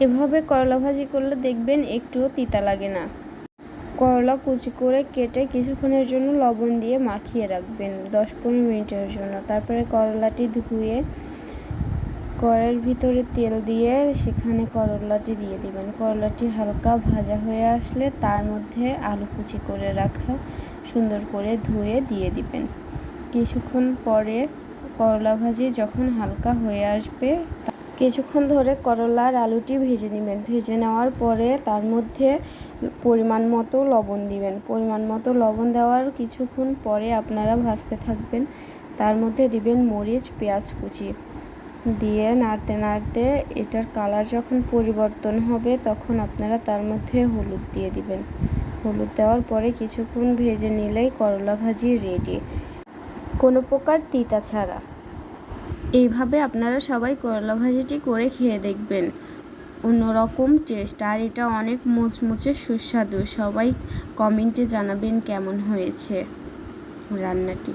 এভাবে করলা ভাজি করলে দেখবেন একটুও তিতা লাগে না। করলা কুচি করে কেটে কিছুক্ষণের জন্য লবণ দিয়ে মাখিয়ে রাখবেন 10-15 মিনিটের জন্য। তারপরে করলাটি ধুয়ে কড়াইয়ের ভিতরে তেল দিয়ে সেখানে করলাটি দিয়ে দিবেন। করলাটি হালকা ভাজা হয়ে আসলে তার মধ্যে আলু কুচি করে রাখা সুন্দর করে ধুয়ে দিয়ে দিবেন। কিছুক্ষণ পরে করলা ভাজি যখন হালকা হয়ে আসবে কিছুক্ষণ ধরে করলা আর আলুটি ভেজে নেবেন। ভেজে নেওয়ার পরে তার মধ্যে পরিমাণ মতো লবণ দিবেন। পরিমাণ মতো লবণ দেওয়ার কিছুক্ষণ পরে আপনারা ভাজতে থাকবেন। তার মধ্যে দিবেন মরিচ, পেঁয়াজ কুচি দিয়ে নাড়তে নাড়তে এটার কালার যখন পরিবর্তন হবে তখন আপনারা তার মধ্যে হলুদ দিয়ে দিবেন। হলুদ দেওয়ার পরে কিছুক্ষণ ভেজে নিলেই করলা ভাজি রেডি, কোনো প্রকার তিতা ছাড়া। এইভাবে আপনারা সবাই করলা ভাজিটি করে খেয়ে দেখবেন, অন্যরকম টেস্ট। আর এটা অনেক মুচমুচে সুস্বাদু। সবাই কমেন্টে জানাবেন কেমন হয়েছে রান্নাটি।